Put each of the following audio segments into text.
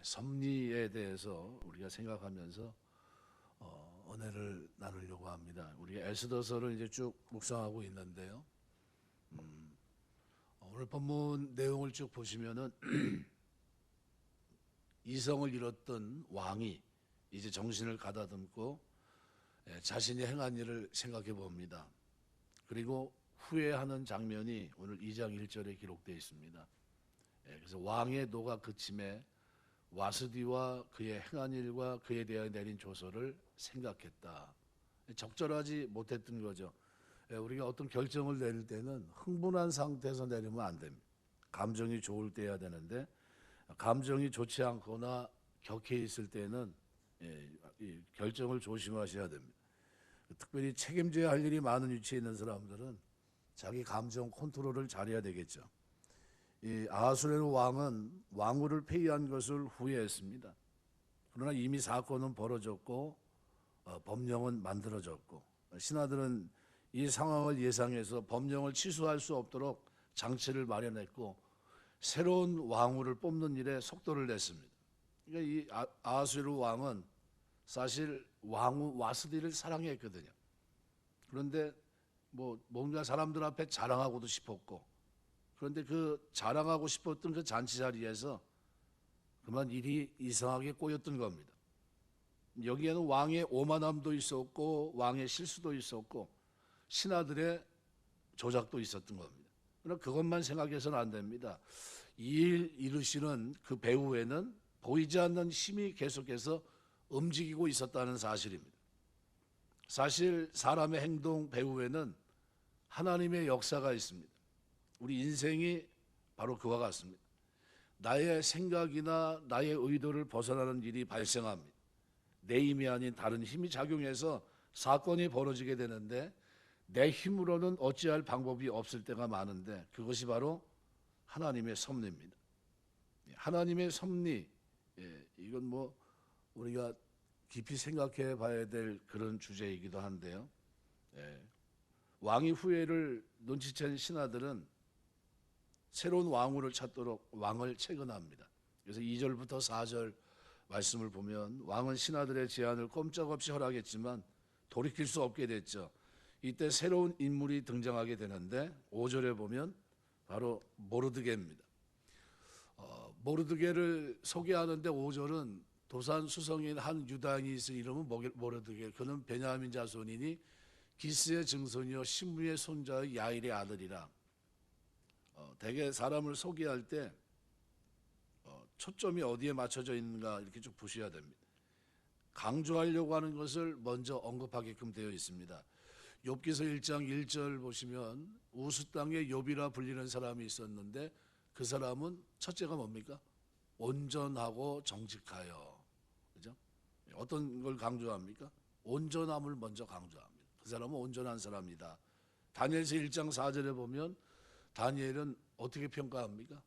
섭리에 대해서 우리가 생각하면서 은혜를 나누려고 합니다. 우리 에스더서를 이제 쭉 묵상하고 있는데요. 오늘 본문 내용을 쭉 보시면은 이성을 잃었던 왕이 이제 정신을 가다듬고 자신이 행한 일을 생각해 봅니다. 그리고 후회하는 장면이 오늘 2장 1절에 기록되어 있습니다. 그래서 왕의 노가 그침에 와스디와 그의 행한 일과 그에 대하여 내린 조서를 생각했다. 적절하지 못했던 거죠. 우리가 어떤 결정을 내릴 때는 흥분한 상태에서 내리면 안 됩니다. 감정이 좋을 때여야 되는데 감정이 좋지 않거나 격해 있을 때는 이 결정을 조심하셔야 됩니다. 특별히 책임져야 할 일이 많은 위치에 있는 사람들은 자기 감정 컨트롤을 잘해야 되겠죠. 이 아하수에로 왕은 왕후를 폐위한 것을 후회했습니다. 그러나 이미 사건은 벌어졌고 법령은 만들어졌고 신하들은 이 상황을 예상해서 법령을 취소할 수 없도록 장치를 마련했고 새로운 왕후를 뽑는 일에 속도를 냈습니다. 그러니까 이 아하수에로 왕은 사실 왕후 와스디를 사랑했거든요. 그런데 뭔가 사람들 앞에 자랑하고도 싶었고, 그런데 그 자랑하고 싶었던 그 잔치 자리에서 그만 일이 이상하게 꼬였던 겁니다. 여기에는 왕의 오만함도 있었고 왕의 실수도 있었고 신하들의 조작도 있었던 겁니다. 그러나 그것만 생각해서는 안 됩니다. 이 일 이루시는 그 배후에는 보이지 않는 힘이 계속해서 움직이고 있었다는 사실입니다. 사실 사람의 행동 배후에는 하나님의 역사가 있습니다. 우리 인생이 바로 그와 같습니다. 나의 생각이나 나의 의도를 벗어나는 일이 발생합니다. 내 힘이 아닌 다른 힘이 작용해서 사건이 벌어지게 되는데 내 힘으로는 어찌할 방법이 없을 때가 많은데 그것이 바로 하나님의 섭리입니다. 하나님의 섭리, 이건 우리가 깊이 생각해 봐야 될 그런 주제이기도 한데요. 왕의 후회를 눈치챈 신하들은 새로운 왕후를 찾도록 왕을 채근합니다. 그래서 2절부터 4절 말씀을 보면 왕은 신하들의 제안을 꼼짝없이 허락했지만 돌이킬 수 없게 됐죠. 이때 새로운 인물이 등장하게 되는데 5절에 보면 바로 모르드게입니다. 모르드게를 소개하는데 5절은 도산 수성인 한 유다인이 있을 이름은 모르드게. 그는 베냐민 자손이니 기스의 증손이요 신무의 손자의 야일의 아들이라. 대개 사람을 소개할 때 초점이 어디에 맞춰져 있는가 이렇게 쭉 보셔야 됩니다. 강조하려고 하는 것을 먼저 언급하게끔 되어 있습니다. 욥기서 1장 1절 보시면 우스 땅에 욥이라 불리는 사람이 있었는데 그 사람은 첫째가 뭡니까? 온전하고 정직하여. 그죠? 어떤 걸 강조합니까? 온전함을 먼저 강조합니다. 그 사람은 온전한 사람이다. 다니엘서 1장 4절에 보면 다니엘은 어떻게 평가합니까?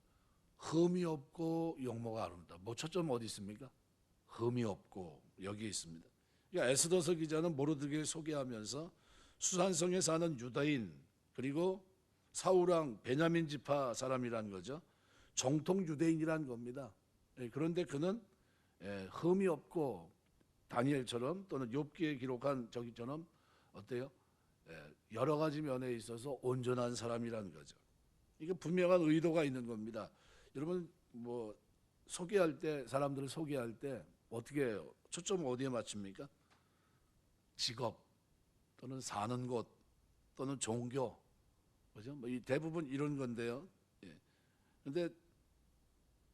흠이 없고 용모가 아름다. 초점 어디 있습니까? 흠이 없고 여기 있습니다. 그러니까 에스더서 기자는 모르드게를 소개하면서 수산성에 사는 유다인 그리고 사울왕 베냐민 지파 사람이란 거죠. 정통 유대인이란 겁니다. 그런데 그는 흠이 없고 다니엘처럼 또는 욥기에 기록한 저기처럼 어때요? 여러 가지 면에 있어서 온전한 사람이라는 거죠. 이게 분명한 의도가 있는 겁니다. 여러분 소개할 때 사람들을 소개할 때 어떻게 해요? 초점 어디에 맞춥니까? 직업 또는 사는 곳 또는 종교, 그죠? 대부분 이런 건데요. 그런데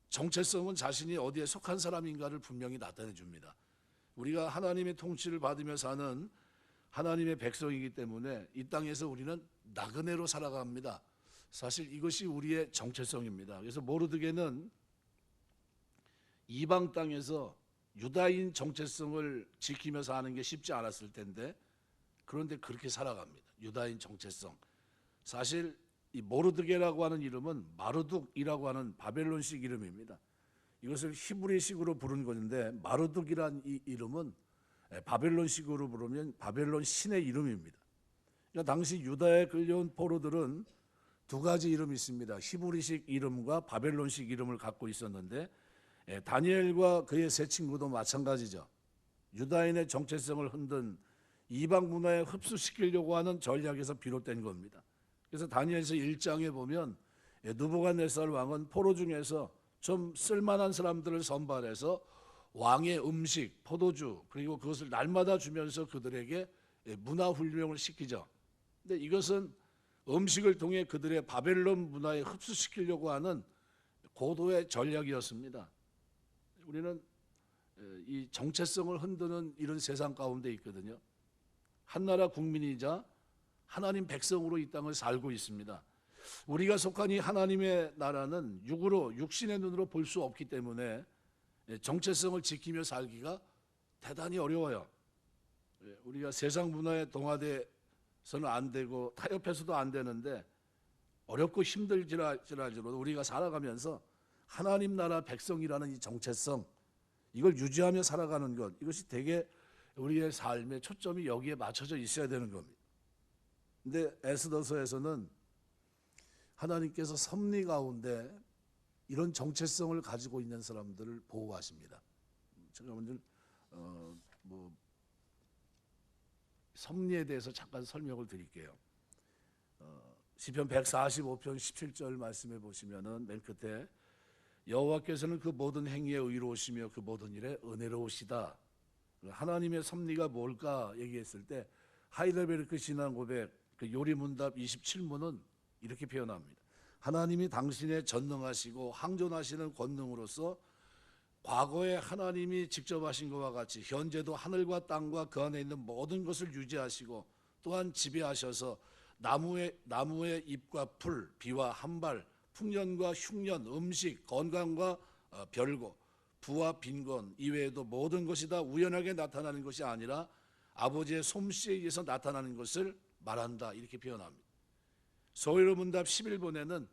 정체성은 자신이 어디에 속한 사람인가를 분명히 나타내 줍니다. 우리가 하나님의 통치를 받으며 사는 하나님의 백성이기 때문에 이 땅에서 우리는 나그네로 살아갑니다. 사실 이것이 우리의 정체성입니다. 그래서 모르드게는 이방 땅에서 유다인 정체성을 지키며 사는 게 쉽지 않았을 텐데 그런데 그렇게 살아갑니다. 유다인 정체성. 사실 이 모르드게라고 하는 이름은 마르둑이라고 하는 바벨론식 이름입니다. 이것을 히브리식으로 부른 건데 마르둑이란 이 이름은 바벨론식으로 부르면 바벨론 신의 이름입니다. 그러니까 당시 유다에 끌려온 포로들은 두 가지 이름이 있습니다. 히브리식 이름과 바벨론식 이름을 갖고 있었는데 다니엘과 그의 세 친구도 마찬가지죠. 유다인의 정체성을 흔든 이방 문화에 흡수시키려고 하는 전략에서 비롯된 겁니다. 그래서 다니엘서 1장에 보면 느부갓네살 왕은 포로 중에서 좀 쓸만한 사람들을 선발해서 왕의 음식, 포도주, 그리고 그것을 날마다 주면서 그들에게 문화훈련을 시키죠. 근데 이것은 음식을 통해 그들의 바벨론 문화에 흡수시키려고 하는 고도의 전략이었습니다. 우리는 이 정체성을 흔드는 이런 세상 가운데 있거든요. 한나라 국민이자 하나님 백성으로 이 땅을 살고 있습니다. 우리가 속한 이 하나님의 나라는 육으로, 육신의 눈으로 볼 수 없기 때문에 정체성을 지키며 살기가 대단히 어려워요. 우리가 세상 문화에 동화돼서는 안 되고 타협해서도 안 되는데 어렵고 힘들지라도 우리가 살아가면서 하나님 나라 백성이라는 이 정체성, 이걸 유지하며 살아가는 것, 이것이 되게 우리의 삶의 초점이 여기에 맞춰져 있어야 되는 겁니다. 근데 에스더서에서는 하나님께서 섭리 가운데 이런 정체성을 가지고 있는 사람들을 보호하십니다. 제가 오늘 섭리에 대해서 잠깐 설명을 드릴게요. 시편 145편 17절 말씀해 보시면은 맨 끝에 여호와께서는 그 모든 행위에 의로우시며 그 모든 일에 은혜로우시다. 하나님의 섭리가 뭘까 얘기했을 때 하이델베르크 신앙고백 그 요리문답 27문은 이렇게 표현합니다. 하나님이 당신의 전능하시고 항존하시는 권능으로서 과거에 하나님이 직접 하신 것과 같이 현재도 하늘과 땅과 그 안에 있는 모든 것을 유지하시고 또한 지배하셔서 나무의 잎과 풀, 비와 한발, 풍년과 흉년, 음식, 건강과 별거, 부와 빈곤 이외에도 모든 것이 다 우연하게 나타나는 것이 아니라 아버지의 솜씨에 의해서 나타나는 것을 말한다, 이렇게 표현합니다. 소위로 문답 11번에는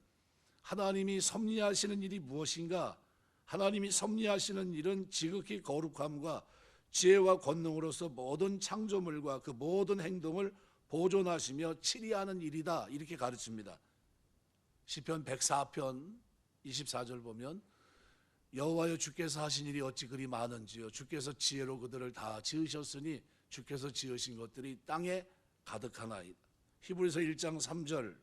하나님이 섭리하시는 일이 무엇인가? 하나님이 섭리하시는 일은 지극히 거룩함과 지혜와 권능으로서 모든 창조물과 그 모든 행동을 보존하시며 치리하는 일이다, 이렇게 가르칩니다. 시편 104편 24절 보면 여호와여 주께서 하신 일이 어찌 그리 많은지요. 주께서 지혜로 그들을 다 지으셨으니 주께서 지으신 것들이 땅에 가득하나이다. 히브리서 1장 3절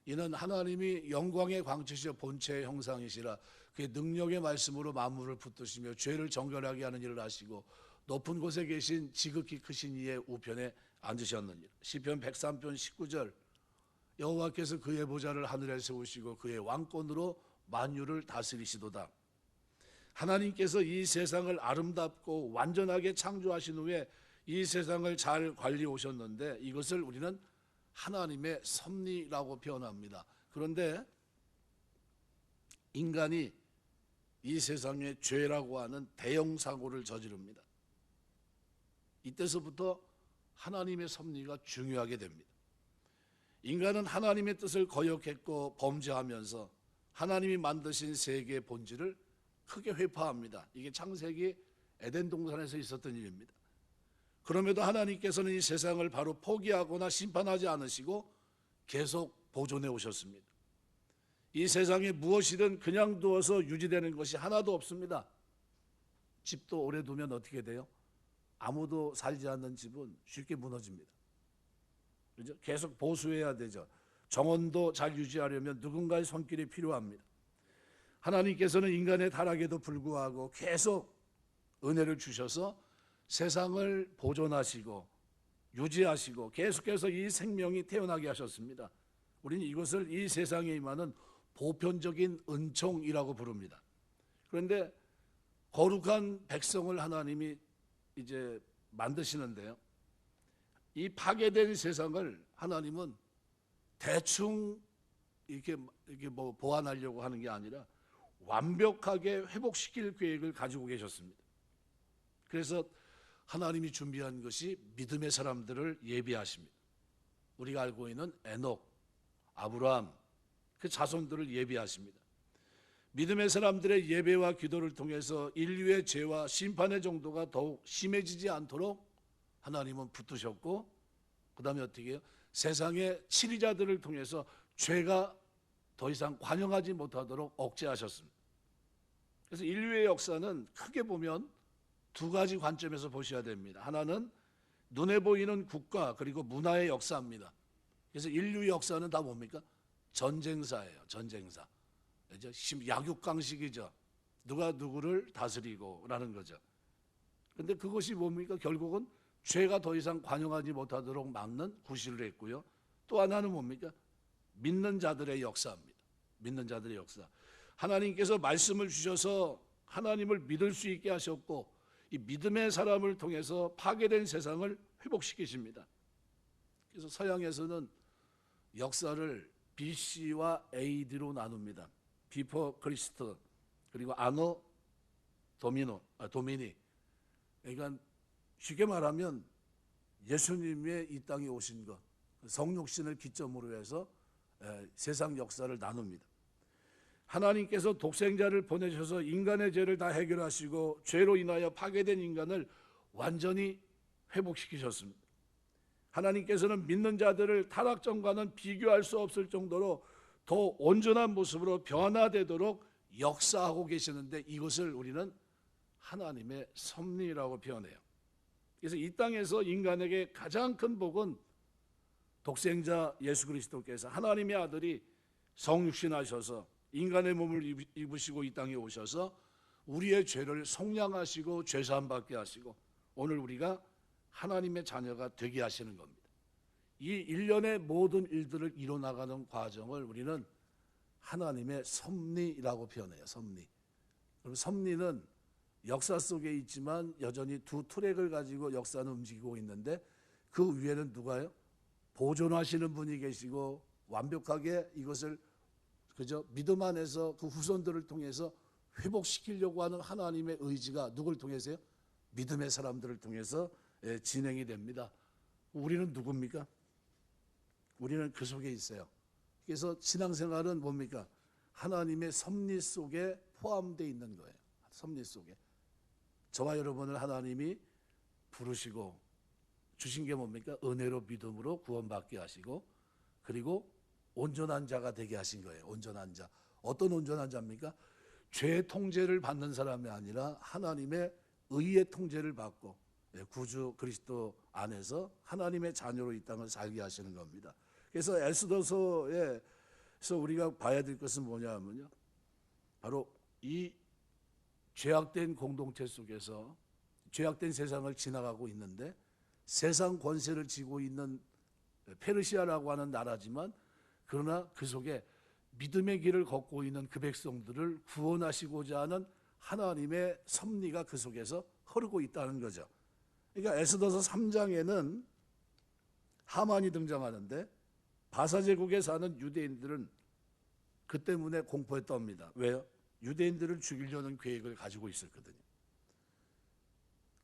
이는 하나님이 영광의 광채시여 본체의 형상이시라 그의 능력의 말씀으로 만물을 붙드시며 죄를 정결하게 하는 일을 하시고 높은 곳에 계신 지극히 크신 이의 우편에 앉으셨느니라. 시편 103편 19절 여호와께서 그의 보좌를 하늘에 세우시고 그의 왕권으로 만유를 다스리시도다. 하나님께서 이 세상을 아름답고 완전하게 창조하신 후에 이 세상을 잘 관리해 오셨는데 이것을 우리는 하나님의 섭리라고 표현합니다. 그런데 인간이 이 세상에 죄라고 하는 대형 사고를 저지릅니다. 이때서부터 하나님의 섭리가 중요하게 됩니다. 인간은 하나님의 뜻을 거역했고 범죄하면서 하나님이 만드신 세계의 본질을 크게 회파합니다. 이게 창세기 에덴 동산에서 있었던 일입니다. 그럼에도 하나님께서는 이 세상을 바로 포기하거나 심판하지 않으시고 계속 보존해 오셨습니다. 이 세상에 무엇이든 그냥 두어서 유지되는 것이 하나도 없습니다. 집도 오래 두면 어떻게 돼요? 아무도 살지 않는 집은 쉽게 무너집니다. 그렇죠? 계속 보수해야 되죠. 정원도 잘 유지하려면 누군가의 손길이 필요합니다. 하나님께서는 인간의 타락에도 불구하고 계속 은혜를 주셔서 세상을 보존하시고 유지하시고 계속해서 이 생명이 태어나게 하셨습니다. 우리는 이것을 이 세상에 임하는 보편적인 은총이라고 부릅니다. 그런데 거룩한 백성을 하나님이 이제 만드시는데요. 이 파괴된 세상을 하나님은 대충 이렇게 보완하려고 하는 게 아니라 완벽하게 회복시킬 계획을 가지고 계셨습니다. 그래서 하나님이 준비한 것이 믿음의 사람들을 예비하십니다. 우리가 알고 있는 에녹, 아브라함, 그 자손들을 예비하십니다. 믿음의 사람들의 예배와 기도를 통해서 인류의 죄와 심판의 정도가 더욱 심해지지 않도록 하나님은 붙드셨고, 그 다음에 어떻게 해요? 세상의 치리자들을 통해서 죄가 더 이상 관영하지 못하도록 억제하셨습니다. 그래서 인류의 역사는 크게 보면 두 가지 관점에서 보셔야 됩니다. 하나는 눈에 보이는 국가 그리고 문화의 역사입니다. 그래서 인류 역사는 다 뭡니까? 전쟁사예요. 전쟁사. 약육강식이죠. 누가 누구를 다스리고 라는 거죠. 그런데 그것이 뭡니까? 결국은 죄가 더 이상 관영하지 못하도록 막는 구실을 했고요. 또 하나는 뭡니까? 믿는 자들의 역사입니다. 믿는 자들의 역사. 하나님께서 말씀을 주셔서 하나님을 믿을 수 있게 하셨고 이 믿음의 사람을 통해서 파괴된 세상을 회복시키십니다. 그래서 서양에서는 역사를 BC와 AD로 나눕니다. 비포 크리스트 그리고 아노 도미니. 그러니까 쉽게 말하면 예수님의 이 땅에 오신 것, 성육신을 기점으로 해서 세상 역사를 나눕니다. 하나님께서 독생자를 보내셔서 인간의 죄를 다 해결하시고 죄로 인하여 파괴된 인간을 완전히 회복시키셨습니다. 하나님께서는 믿는 자들을 타락전과는 비교할 수 없을 정도로 더 온전한 모습으로 변화되도록 역사하고 계시는데 이것을 우리는 하나님의 섭리라고 표현해요. 그래서 이 땅에서 인간에게 가장 큰 복은 독생자 예수 그리스도께서 하나님의 아들이 성육신하셔서 인간의 몸을 입으시고 이 땅에 오셔서 우리의 죄를 속량하시고 죄사함 받게 하시고 오늘 우리가 하나님의 자녀가 되게 하시는 겁니다. 이 일련의 모든 일들을 이뤄나가는 과정을 우리는 하나님의 섭리라고 표현해요. 섭리. 그럼 섭리는 역사 속에 있지만 여전히 두 트랙을 가지고 역사는 움직이고 있는데 그 위에는 누가요? 보존하시는 분이 계시고 완벽하게 이것을 그저 믿음 안에서 그 후손들을 통해서 회복시키려고 하는 하나님의 의지가 누굴 통해서요? 믿음의 사람들을 통해서 진행이 됩니다. 우리는 누굽니까? 우리는 그 속에 있어요. 그래서 신앙생활은 뭡니까? 하나님의 섭리 속에 포함되어 있는 거예요. 섭리 속에. 저와 여러분을 하나님이 부르시고 주신 게 뭡니까? 은혜로 믿음으로 구원받게 하시고 그리고 온전한 자가 되게 하신 거예요. 온전한 자. 어떤 온전한 자입니까? 죄의 통제를 받는 사람이 아니라 하나님의 의의 통제를 받고 구주 그리스도 안에서 하나님의 자녀로 이 땅을 살게 하시는 겁니다. 그래서 에스더서에서 우리가 봐야 될 것은 뭐냐면요. 바로 이 죄악된 공동체 속에서 죄악된 세상을 지나가고 있는데 세상 권세를 쥐고 있는 페르시아라고 하는 나라지만 그러나 그 속에 믿음의 길을 걷고 있는 그 백성들을 구원하시고자 하는 하나님의 섭리가 그 속에서 흐르고 있다는 거죠. 그러니까 에스더서 3장에는 하만이 등장하는데 바사제국에 사는 유대인들은 그 때문에 공포에 떱니다. 왜요? 유대인들을 죽이려는 계획을 가지고 있었거든요.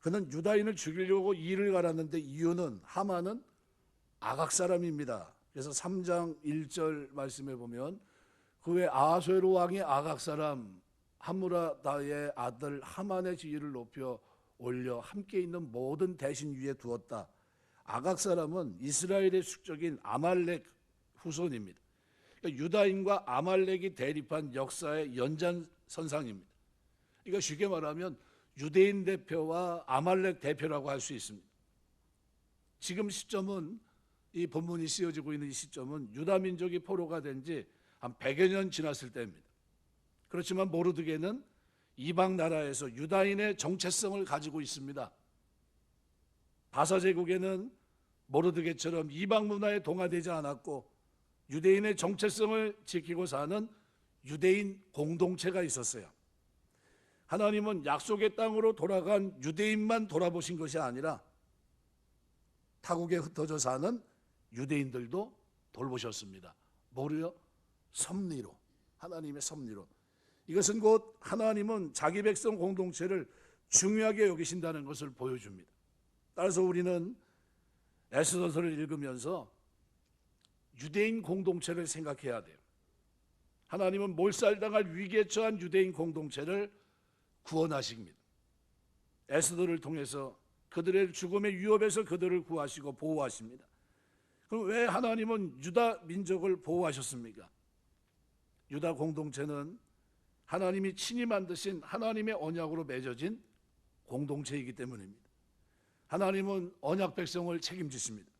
그는 유다인을 죽이려고 이를 갈았는데 이유는 하만은 아각 사람입니다. 그래서 3장 1절 말씀에 보면 그 외 아하수에로 왕의 아각 사람 함무라다의 아들 하만의 지위를 높여 올려 함께 있는 모든 대신 위에 두었다. 아각 사람은 이스라엘의 숙적인 아말렉 후손입니다. 그러니까 유다인과 아말렉이 대립한 역사의 연장선상입니다. 그러니까 쉽게 말하면 유대인 대표와 아말렉 대표라고 할 수 있습니다. 지금 시점은 이 본문이 씌워지고 있는 이 시점은 유다 민족이 포로가 된 지 한 100여 년 지났을 때입니다. 그렇지만 모르드게는 이방 나라에서 유다인의 정체성을 가지고 있습니다. 바사제국에는 모르드게처럼 이방 문화에 동화되지 않았고 유대인의 정체성을 지키고 사는 유대인 공동체가 있었어요. 하나님은 약속의 땅으로 돌아간 유대인만 돌아보신 것이 아니라 타국에 흩어져 사는 유대인들도 돌보셨습니다. 뭐로요? 섭리로. 하나님의 섭리로. 이것은 곧 하나님은 자기 백성 공동체를 중요하게 여기신다는 것을 보여줍니다. 따라서 우리는 에스더서를 읽으면서 유대인 공동체를 생각해야 돼요. 하나님은 몰살당할 위기에 처한 유대인 공동체를 구원하십니다. 에스더를 통해서 그들의 죽음의 위협에서 그들을 구하시고 보호하십니다. 그럼 왜 하나님은 유다 민족을 보호하셨습니까? 유다 공동체는 하나님이 친히 만드신 하나님의 언약으로 맺어진 공동체이기 때문입니다. 하나님은 언약 백성을 책임지십니다.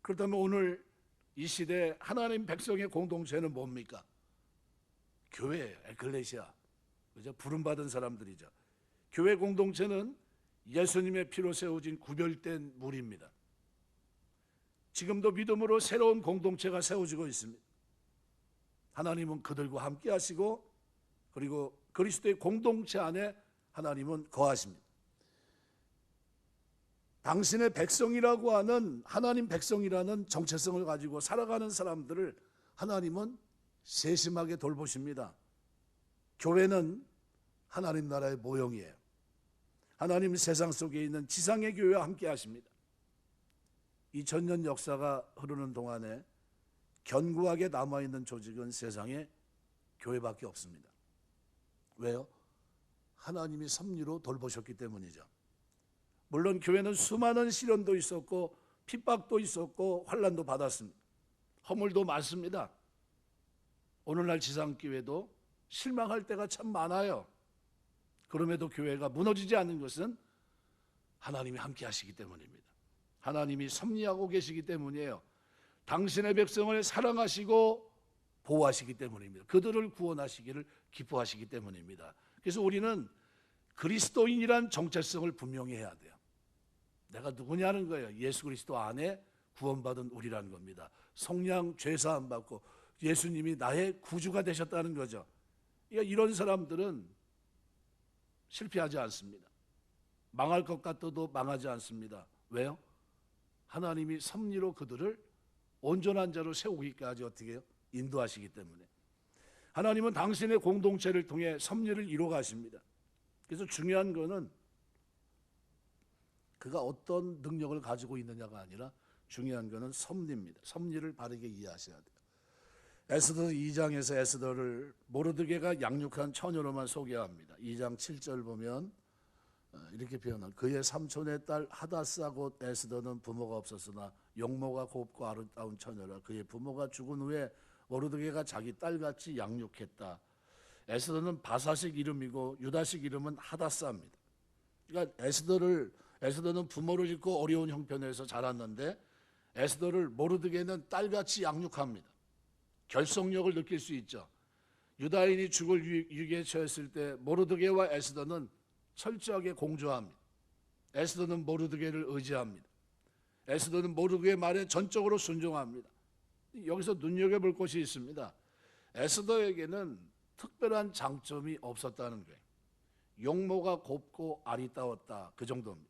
그렇다면 오늘 이 시대 하나님 백성의 공동체는 뭡니까? 교회예요. 에클레시아. 그죠? 부름받은 사람들이죠. 교회 공동체는 예수님의 피로 세워진 구별된 무리입니다. 지금도 믿음으로 새로운 공동체가 세워지고 있습니다. 하나님은 그들과 함께 하시고 그리고 그리스도의 공동체 안에 하나님은 거하십니다. 당신의 백성이라고 하는 하나님 백성이라는 정체성을 가지고 살아가는 사람들을 하나님은 세심하게 돌보십니다. 교회는 하나님 나라의 모형이에요. 하나님 세상 속에 있는 지상의 교회와 함께 하십니다. 2000년 역사가 흐르는 동안에 견고하게 남아있는 조직은 세상에 교회밖에 없습니다. 왜요? 하나님이 섭리로 돌보셨기 때문이죠. 물론 교회는 수많은 시련도 있었고 핍박도 있었고 환난도 받았습니다. 허물도 많습니다. 오늘날 지상교회도 실망할 때가 참 많아요. 그럼에도 교회가 무너지지 않는 것은 하나님이 함께 하시기 때문입니다. 하나님이 섭리하고 계시기 때문이에요. 당신의 백성을 사랑하시고 보호하시기 때문입니다. 그들을 구원하시기를 기뻐하시기 때문입니다. 그래서 우리는 그리스도인이란 정체성을 분명히 해야 돼요. 내가 누구냐는 거예요. 예수 그리스도 안에 구원받은 우리라는 겁니다. 성령 죄사함 받고 예수님이 나의 구주가 되셨다는 거죠. 그러니까 이런 사람들은 실패하지 않습니다. 망할 것 같아도 망하지 않습니다. 왜요? 하나님이 섭리로 그들을 온전한 자로 세우기까지 어떻게 해요? 인도하시기 때문에. 하나님은 당신의 공동체를 통해 섭리를 이루어 가십니다. 그래서 중요한 거는 그가 어떤 능력을 가지고 있느냐가 아니라 중요한 거는 섭리입니다. 섭리를 바르게 이해하셔야 돼요. 에스더 2장에서 에스더를 모르드게가 양육한 처녀로만 소개합니다. 2장 7절 보면 이렇게 표현합니다. 그의 삼촌의 딸 하다사 곧 에스더는 부모가 없었으나 용모가 곱고 아름다운 처녀라. 그의 부모가 죽은 후에 모르드게가 자기 딸같이 양육했다. 에스더는 바사식 이름이고 유다식 이름은 하다사입니다. 그러니까 에스더는 부모를 잃고 어려운 형편에서 자랐는데 에스더를 모르드게는 딸같이 양육합니다. 결속력을 느낄 수 있죠. 유다인이 죽을 위기에 처했을 때 모르드게와 에스더는 철저하게 공조합니다. 에스더는 모르드게를 의지합니다. 에스더는 모르드게의 말에 전적으로 순종합니다. 여기서 눈여겨볼 것이 있습니다. 에스더에게는 특별한 장점이 없었다는 거예요. 용모가 곱고 아리따웠다, 그 정도입니다.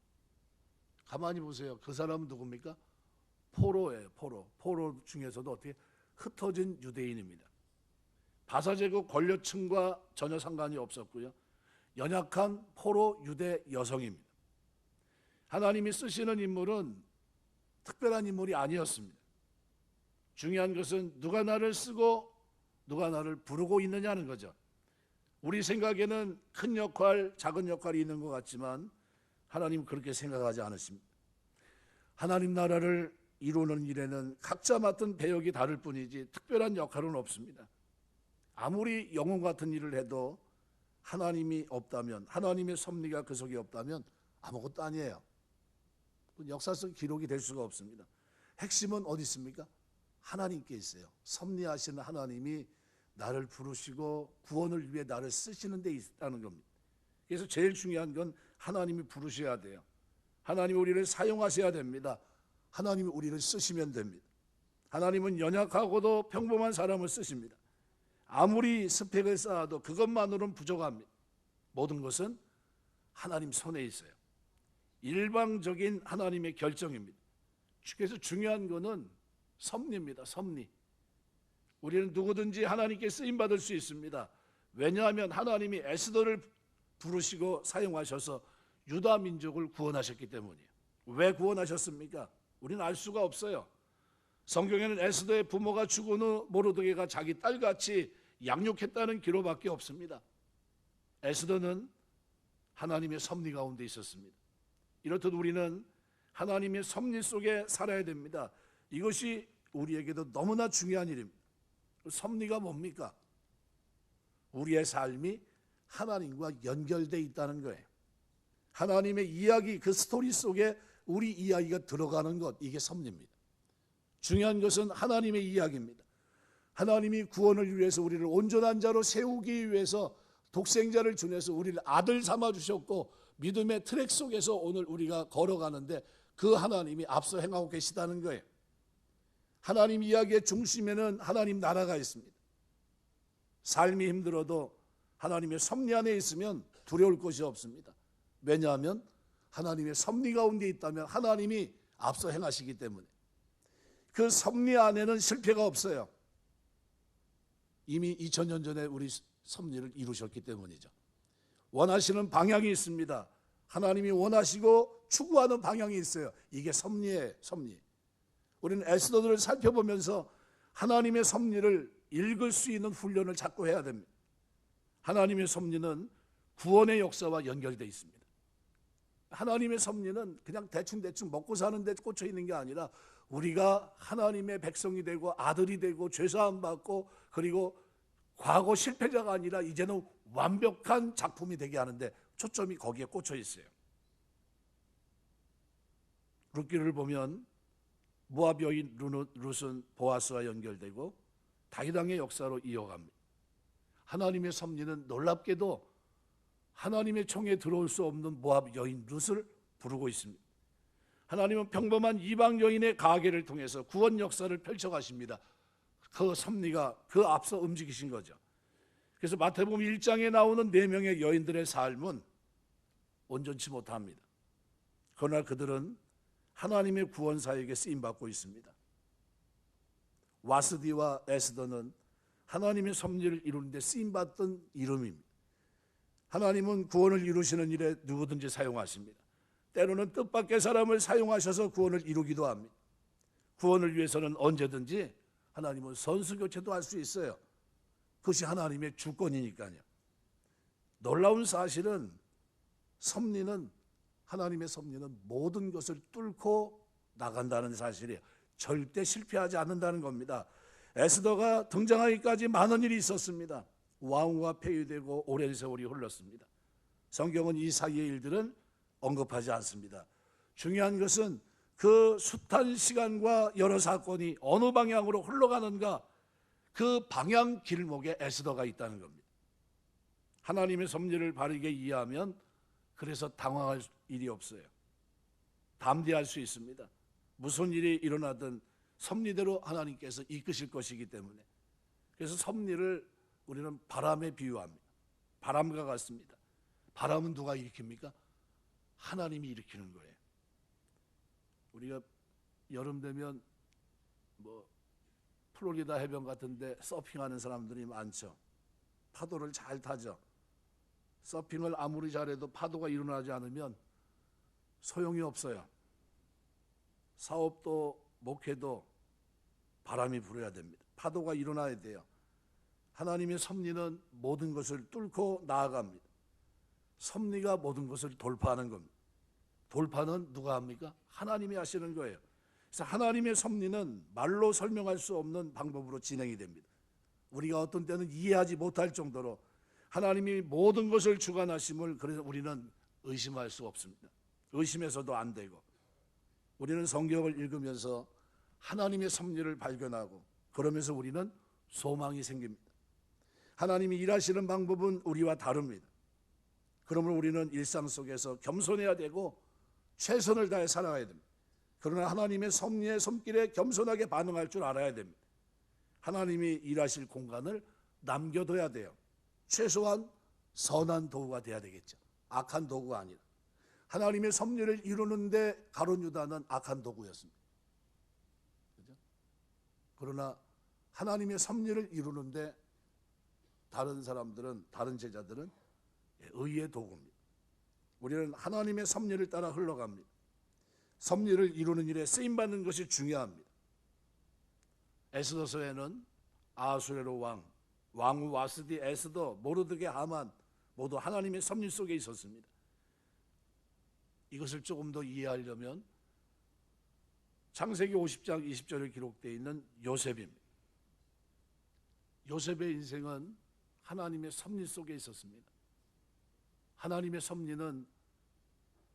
가만히 보세요. 그 사람은 누굽니까? 포로예요. 포로 중에서도 어떻게 흩어진 유대인입니다. 바사제국 권력층과 전혀 상관이 없었고요. 연약한 포로 유대 여성입니다. 하나님이 쓰시는 인물은 특별한 인물이 아니었습니다. 중요한 것은 누가 나를 쓰고 누가 나를 부르고 있느냐는 거죠. 우리 생각에는 큰 역할, 작은 역할이 있는 것 같지만 하나님은 그렇게 생각하지 않으십니다. 하나님 나라를 이루는 일에는 각자 맡은 배역이 다를 뿐이지 특별한 역할은 없습니다. 아무리 영혼 같은 일을 해도 하나님이 없다면, 하나님의 섭리가 그 속에 없다면 아무것도 아니에요. 역사 속 기록이 될 수가 없습니다. 핵심은 어디 있습니까? 하나님께 있어요. 섭리하시는 하나님이 나를 부르시고 구원을 위해 나를 쓰시는 데 있다는 겁니다. 그래서 제일 중요한 건 하나님이 부르셔야 돼요. 하나님이 우리를 사용하셔야 됩니다. 하나님이 우리를 쓰시면 됩니다. 하나님은 연약하고도 평범한 사람을 쓰십니다. 아무리 스펙을 쌓아도 그것만으로는 부족합니다. 모든 것은 하나님 손에 있어요. 일방적인 하나님의 결정입니다. 그래서 중요한 것은 섭리입니다. 섭리. 우리는 누구든지 하나님께 쓰임받을 수 있습니다. 왜냐하면 하나님이 에스더를 부르시고 사용하셔서 유다 민족을 구원하셨기 때문이에요. 왜 구원하셨습니까? 우리는 알 수가 없어요. 성경에는 에스더의 부모가 죽은 후 모르드게가 자기 딸같이 양육했다는 기록밖에 없습니다. 에스더는 하나님의 섭리 가운데 있었습니다. 이렇듯 우리는 하나님의 섭리 속에 살아야 됩니다. 이것이 우리에게도 너무나 중요한 일입니다. 섭리가 뭡니까? 우리의 삶이 하나님과 연결되어 있다는 거예요. 하나님의 이야기, 그 스토리 속에 우리 이야기가 들어가는 것, 이게 섭리입니다. 중요한 것은 하나님의 이야기입니다. 하나님이 구원을 위해서 우리를 온전한 자로 세우기 위해서 독생자를 주내서 우리를 아들 삼아 주셨고, 믿음의 트랙 속에서 오늘 우리가 걸어가는데 그 하나님이 앞서 행하고 계시다는 거예요. 하나님 이야기의 중심에는 하나님 나라가 있습니다. 삶이 힘들어도 하나님의 섭리 안에 있으면 두려울 것이 없습니다. 왜냐하면 하나님의 섭리 가운데 있다면 하나님이 앞서 행하시기 때문에 그 섭리 안에는 실패가 없어요. 이미 2000년 전에 우리 섭리를 이루셨기 때문이죠. 원하시는 방향이 있습니다. 하나님이 원하시고 추구하는 방향이 있어요. 이게 섭리예요. 섭리. 우리는 에스더들을 살펴보면서 하나님의 섭리를 읽을 수 있는 훈련을 자꾸 해야 됩니다. 하나님의 섭리는 구원의 역사와 연결되어 있습니다. 하나님의 섭리는 그냥 대충 먹고 사는 데 꽂혀 있는 게 아니라 우리가 하나님의 백성이 되고 아들이 되고 죄사함 받고, 그리고 과거 실패자가 아니라 이제는 완벽한 작품이 되게 하는데 초점이 거기에 꽂혀 있어요. 룻기를 보면 모압 여인 룻은 보아스와 연결되고 다윗 왕의 역사로 이어갑니다. 하나님의 섭리는 놀랍게도 하나님의 총에 들어올 수 없는 모압 여인 룻을 부르고 있습니다. 하나님은 평범한 이방 여인의 가계를 통해서 구원 역사를 펼쳐가십니다. 그 섭리가 그 앞서 움직이신 거죠. 그래서 마태복음 1장에 나오는 4명의 여인들의 삶은 온전치 못합니다. 그러나 그들은 하나님의 구원사에게 쓰임받고 있습니다. 와스디와 에스더는 하나님의 섭리를 이루는 데 쓰임받던 이름입니다. 하나님은 구원을 이루시는 일에 누구든지 사용하십니다. 때로는 뜻밖의 사람을 사용하셔서 구원을 이루기도 합니다. 구원을 위해서는 언제든지 하나님은 선수교체도 할 수 있어요. 그것이 하나님의 주권이니까요. 놀라운 사실은 하나님의 섭리는 모든 것을 뚫고 나간다는 사실이에요. 절대 실패하지 않는다는 겁니다. 에스더가 등장하기까지 많은 일이 있었습니다. 왕후가 폐위되고 오랜 세월이 흘렀습니다. 성경은 이 사이의 일들은 언급하지 않습니다. 중요한 것은 그 숱한 시간과 여러 사건이 어느 방향으로 흘러가는가, 그 방향 길목에 에스더가 있다는 겁니다. 하나님의 섭리를 바르게 이해하면 그래서 당황할 일이 없어요. 담대할 수 있습니다. 무슨 일이 일어나든 섭리대로 하나님께서 이끄실 것이기 때문에. 그래서 섭리를 우리는 바람에 비유합니다. 바람과 같습니다. 바람은 누가 일으킵니까? 하나님이 일으키는 거예요. 우리가 여름 되면 플로리다 해변 같은데 서핑하는 사람들이 많죠. 파도를 잘 타죠. 서핑을 아무리 잘해도 파도가 일어나지 않으면 소용이 없어요. 사업도 목회도 바람이 불어야 됩니다. 파도가 일어나야 돼요. 하나님의 섭리는 모든 것을 뚫고 나아갑니다. 섭리가 모든 것을 돌파하는 겁니다. 돌파는 누가 합니까? 하나님이 하시는 거예요. 그래서 하나님의 섭리는 말로 설명할 수 없는 방법으로 진행이 됩니다. 우리가 어떤 때는 이해하지 못할 정도로 하나님이 모든 것을 주관하심을, 그래서 우리는 의심할 수 없습니다. 의심해서도 안 되고, 우리는 성경을 읽으면서 하나님의 섭리를 발견하고, 그러면서 우리는 소망이 생깁니다. 하나님이 일하시는 방법은 우리와 다릅니다. 그러므로 우리는 일상 속에서 겸손해야 되고 최선을 다해 살아가야 됩니다. 그러나 하나님의 섭리의 손길에 겸손하게 반응할 줄 알아야 됩니다. 하나님이 일하실 공간을 남겨둬야 돼요. 최소한 선한 도구가 돼야 되겠죠. 악한 도구가 아니라. 하나님의 섭리를 이루는데 가룟 유다는 악한 도구였습니다. 그렇죠? 그러나 하나님의 섭리를 이루는데 다른 사람들은, 다른 제자들은 의의 도구입니다. 우리는 하나님의 섭리를 따라 흘러갑니다. 섭리를 이루는 일에 쓰임받는 것이 중요합니다. 에스더서에는 아하수에로 왕후 와스디, 에스더, 모르드게, 하만 모두 하나님의 섭리 속에 있었습니다. 이것을 조금 더 이해하려면 창세기 50장 20절에 기록되어 있는 요셉입니다. 요셉의 인생은 하나님의 섭리 속에 있었습니다. 하나님의 섭리는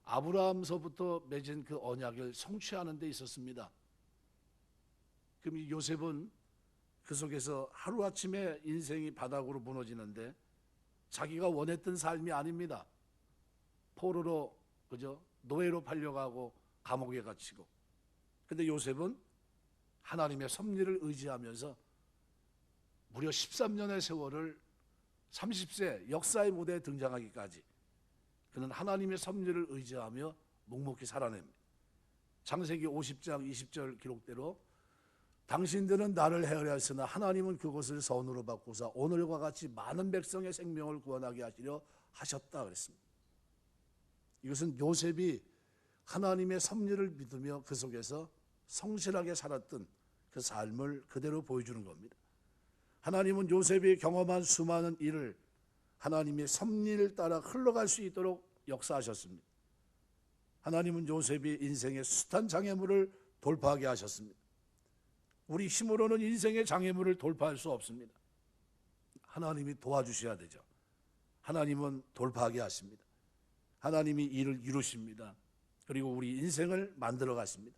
아브라함서부터 맺은 그 언약을 성취하는 데 있었습니다. 그럼 이 요셉은 그 속에서 하루아침에 인생이 바닥으로 무너지는데 자기가 원했던 삶이 아닙니다. 포로로 그죠? 노예로 팔려가고 감옥에 갇히고. 근데 요셉은 하나님의 섭리를 의지하면서 무려 13년의 세월을 30세 역사의 무대에 등장하기까지 그는 하나님의 섭리를 의지하며 묵묵히 살아냅니다. 창세기 50장 20절 기록대로 당신들은 나를 헤아려 했으나 하나님은 그것을 선으로 바꾸사 오늘과 같이 많은 백성의 생명을 구원하게 하시려 하셨다 그랬습니다. 이것은 요셉이 하나님의 섭리를 믿으며 그 속에서 성실하게 살았던 그 삶을 그대로 보여주는 겁니다. 하나님은 요셉이 경험한 수많은 일을 하나님의 섭리를 따라 흘러갈 수 있도록 역사하셨습니다. 하나님은 요셉이 인생의 숱한 장애물을 돌파하게 하셨습니다. 우리 힘으로는 인생의 장애물을 돌파할 수 없습니다. 하나님이 도와주셔야 되죠. 하나님은 돌파하게 하십니다. 하나님이 일을 이루십니다. 그리고 우리 인생을 만들어 가십니다.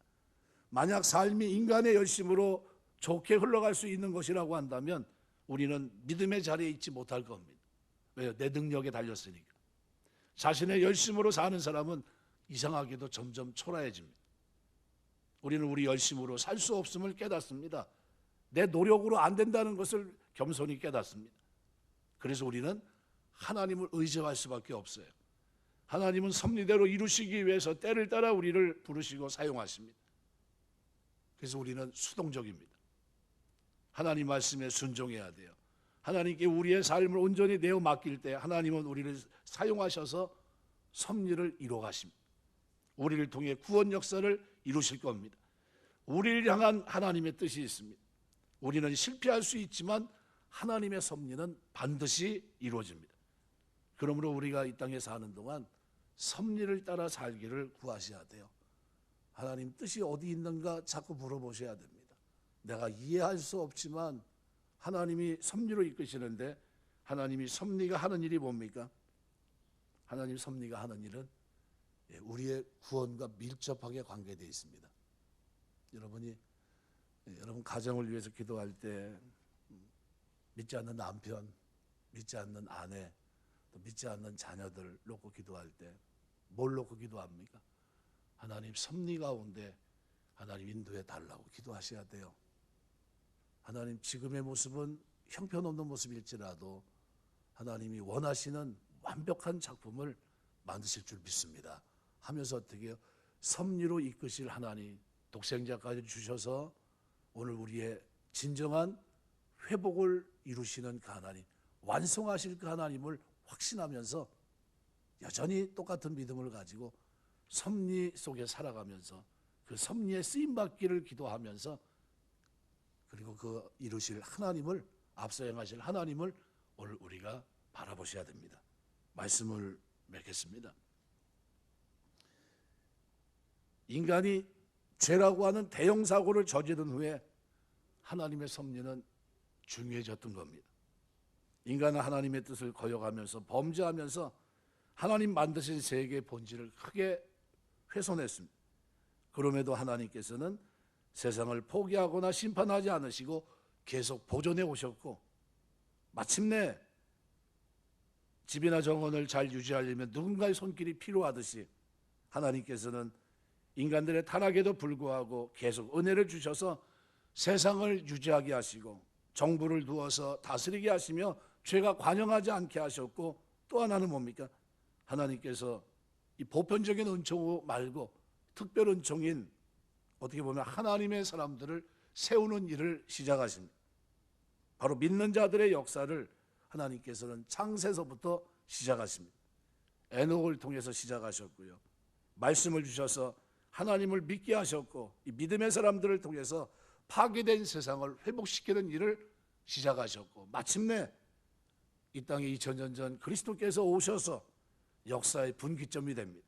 만약 삶이 인간의 열심으로 좋게 흘러갈 수 있는 것이라고 한다면 우리는 믿음의 자리에 있지 못할 겁니다. 왜요? 내 능력에 달렸으니까. 자신의 열심으로 사는 사람은 이상하게도 점점 초라해집니다. 우리는 우리 열심으로 살 수 없음을 깨닫습니다. 내 노력으로 안 된다는 것을 겸손히 깨닫습니다. 그래서 우리는 하나님을 의지할 수밖에 없어요. 하나님은 섭리대로 이루시기 위해서 때를 따라 우리를 부르시고 사용하십니다. 그래서 우리는 수동적입니다. 하나님 말씀에 순종해야 돼요. 하나님께 우리의 삶을 온전히 내어 맡길 때 하나님은 우리를 사용하셔서 섭리를 이루어 가십니다. 우리를 통해 구원 역사를 이루실 겁니다. 우리를 향한 하나님의 뜻이 있습니다. 우리는 실패할 수 있지만 하나님의 섭리는 반드시 이루어집니다. 그러므로 우리가 이 땅에 사는 동안 섭리를 따라 살기를 구하셔야 돼요. 하나님 뜻이 어디 있는가 자꾸 물어보셔야 됩니다. 내가 이해할 수 없지만 하나님이 섭리로 이끄시는데 하나님이 섭리가 하는 일이 뭡니까? 하나님 섭리가 하는 일은 우리의 구원과 밀접하게 관계되어 있습니다. 여러분 가정을 위해서 기도할 때 믿지 않는 남편, 믿지 않는 아내, 또 믿지 않는 자녀들 놓고 기도할 때 뭘 놓고 기도합니까? 하나님 섭리 가운데 하나님 인도해 달라고 기도하셔야 돼요. 하나님 지금의 모습은 형편없는 모습일지라도 하나님이 원하시는 완벽한 작품을 만드실 줄 믿습니다 하면서 어떻게 해요? 섭리로 이끄실 하나님, 독생자까지 주셔서 오늘 우리의 진정한 회복을 이루시는 그 하나님, 완성하실 그 하나님을 확신하면서 여전히 똑같은 믿음을 가지고 섭리 속에 살아가면서 그 섭리에 쓰임받기를 기도하면서 그리고 그 이루실 하나님을, 앞서 행하실 하나님을 오늘 우리가 바라보셔야 됩니다. 말씀을 맺겠습니다. 인간이 죄라고 하는 대형 사고를 저지른 후에 하나님의 섭리는 중요해졌던 겁니다. 인간은 하나님의 뜻을 거역하면서 범죄하면서 하나님 만드신 세계의 본질을 크게 훼손했습니다. 그럼에도 하나님께서는 세상을 포기하거나 심판하지 않으시고 계속 보존해 오셨고, 마침내 집이나 정원을 잘 유지하려면 누군가의 손길이 필요하듯이 하나님께서는 인간들의 타락에도 불구하고 계속 은혜를 주셔서 세상을 유지하게 하시고 정부를 두어서 다스리게 하시며 죄가 관영하지 않게 하셨고, 또 하나는 뭡니까? 하나님께서 이 보편적인 은총 말고 특별 은총인 어떻게 보면 하나님의 사람들을 세우는 일을 시작하십니다. 바로 믿는 자들의 역사를 하나님께서는 창세서부터 시작하십니다. 에녹을 통해서 시작하셨고요. 말씀을 주셔서 하나님을 믿게 하셨고, 이 믿음의 사람들을 통해서 파괴된 세상을 회복시키는 일을 시작하셨고, 마침내 이 땅에 2000년 전 그리스도께서 오셔서 역사의 분기점이 됩니다.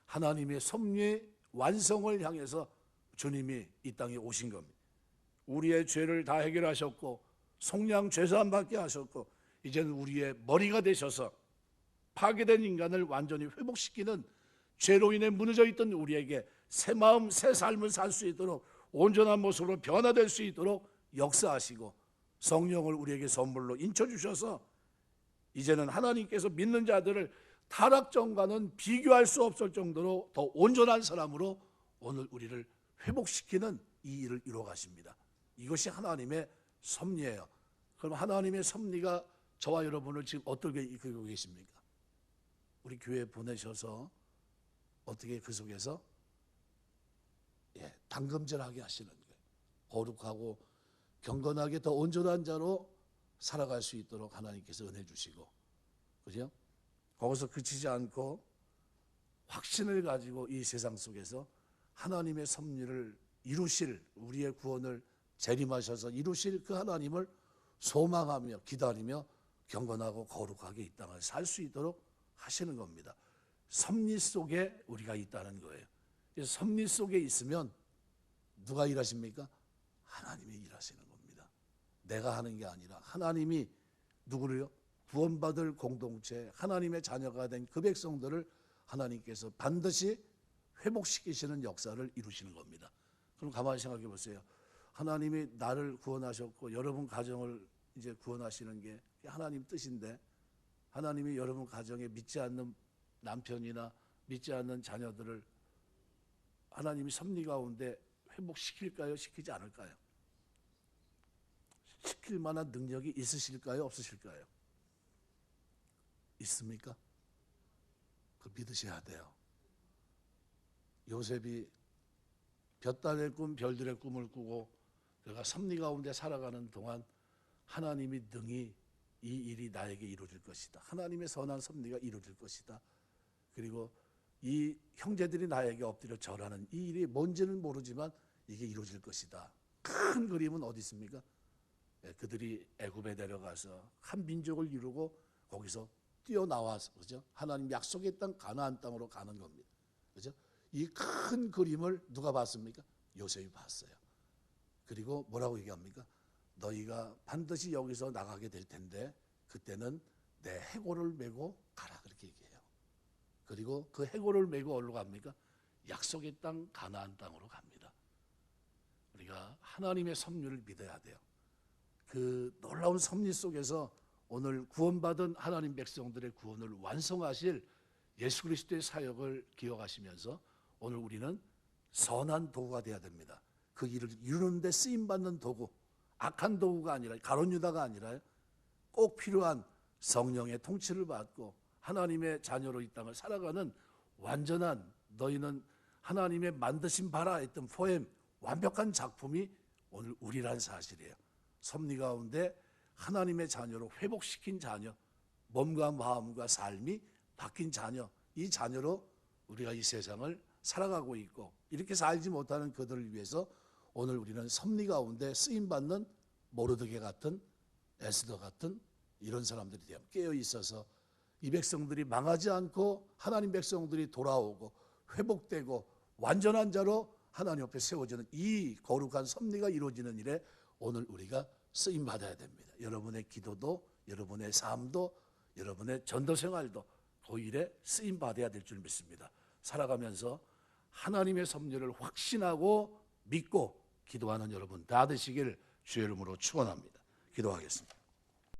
하나님의 섭리의 완성을 향해서 주님이 이 땅에 오신 겁니다. 우리의 죄를 다 해결하셨고 속량 죄사함 받게 하셨고 이제는 우리의 머리가 되셔서 파괴된 인간을 완전히 회복시키는, 죄로 인해 무너져 있던 우리에게 새 마음 새 삶을 살 수 있도록 온전한 모습으로 변화될 수 있도록 역사하시고 성령을 우리에게 선물로 인쳐주셔서 이제는 하나님께서 믿는 자들을 타락전과는 비교할 수 없을 정도로 더 온전한 사람으로 오늘 우리를 회복시키는 이 일을 이루어 가십니다. 이것이 하나님의 섭리예요. 그럼 하나님의 섭리가 저와 여러분을 지금 어떻게 이끌고 계십니까? 우리 교회에 보내셔서 어떻게 그 속에서 당금질하게 하시는 거예요. 거룩하고 경건하게 더 온전한 자로 살아갈 수 있도록 하나님께서 은혜 주시고, 그죠? 거기서 그치지 않고 확신을 가지고 이 세상 속에서 하나님의 섭리를 이루실, 우리의 구원을 재림하셔서 이루실 그 하나님을 소망하며 기다리며 경건하고 거룩하게 이 땅을 살 수 있도록 하시는 겁니다. 섭리 속에 우리가 있다는 거예요. 그래서 섭리 속에 있으면 누가 일하십니까? 하나님이 일하시는 겁니다. 내가 하는 게 아니라 하나님이 누구를요? 구원받을 공동체, 하나님의 자녀가 된 그 백성들을 하나님께서 반드시 회복시키시는 역사를 이루시는 겁니다. 그럼 가만히 생각해 보세요. 하나님이 나를 구원하셨고 여러분 가정을 이제 구원하시는 게 하나님 뜻인데, 하나님이 여러분 가정에 믿지 않는 남편이나 믿지 않는 자녀들을 하나님이 섭리 가운데 회복시킬까요? 시키지 않을까요? 시킬 만한 능력이 있으실까요? 없으실까요? 있습니까? 그 믿으셔야 돼요. 요셉이 볕달의 꿈, 별들의 꿈을 꾸고 그가 섭리 가운데 살아가는 동안 하나님이 능히 이 일이 나에게 이루어질 것이다. 하나님의 선한 섭리가 이루어질 것이다. 그리고 이 형제들이 나에게 엎드려 절하는 이 일이 뭔지는 모르지만 이게 이루어질 것이다. 큰 그림은 어디 있습니까? 그들이 애굽에 내려가서 한 민족을 이루고 거기서 뛰어나와서, 그죠? 하나님 약속의 땅 가나안 땅으로 가는 겁니다. 그죠? 이 큰 그림을 누가 봤습니까? 요셉이 봤어요. 그리고 뭐라고 얘기합니까? 너희가 반드시 여기서 나가게 될 텐데 그때는 내 해골을 메고 가라, 그렇게 얘기해요. 그리고 그 해골을 메고 어디로 갑니까? 약속의 땅 가나안 땅으로 갑니다. 우리가 하나님의 섭리를 믿어야 돼요. 그 놀라운 섭리 속에서 오늘 구원받은 하나님 백성들의 구원을 완성하실 예수 그리스도의 사역을 기억하시면서 오늘 우리는 선한 도구가 되어야 됩니다. 그 일을 이루는 데 쓰임받는 도구, 악한 도구가 아니라, 가룟 유다가 아니라 꼭 필요한 성령의 통치를 받고 하나님의 자녀로 이 땅을 살아가는 완전한, 너희는 하나님의 만드신 바라 했던 포엠, 완벽한 작품이 오늘 우리란 사실이에요. 섭리 가운데 하나님의 자녀로 회복시킨 자녀, 몸과 마음과 삶이 바뀐 자녀, 이 자녀로 우리가 이 세상을 살아가고 있고, 이렇게 살지 못하는 그들을 위해서 오늘 우리는 섭리 가운데 쓰임받는 모르드게 같은, 에스더 같은 이런 사람들이 깨어 있어서 이 백성들이 망하지 않고 하나님 백성들이 돌아오고 회복되고 완전한 자로 하나님 앞에 세워지는 이 거룩한 섭리가 이루어지는 일에 오늘 우리가 쓰임받아야 됩니다. 여러분의 기도도, 여러분의 삶도, 여러분의 전도 생활도 그 일에 쓰임받아야 될 줄 믿습니다. 살아가면서 하나님의 섭리를 확신하고 믿고 기도하는 여러분 다 되시길 주의 이름으로 축원합니다. 기도하겠습니다.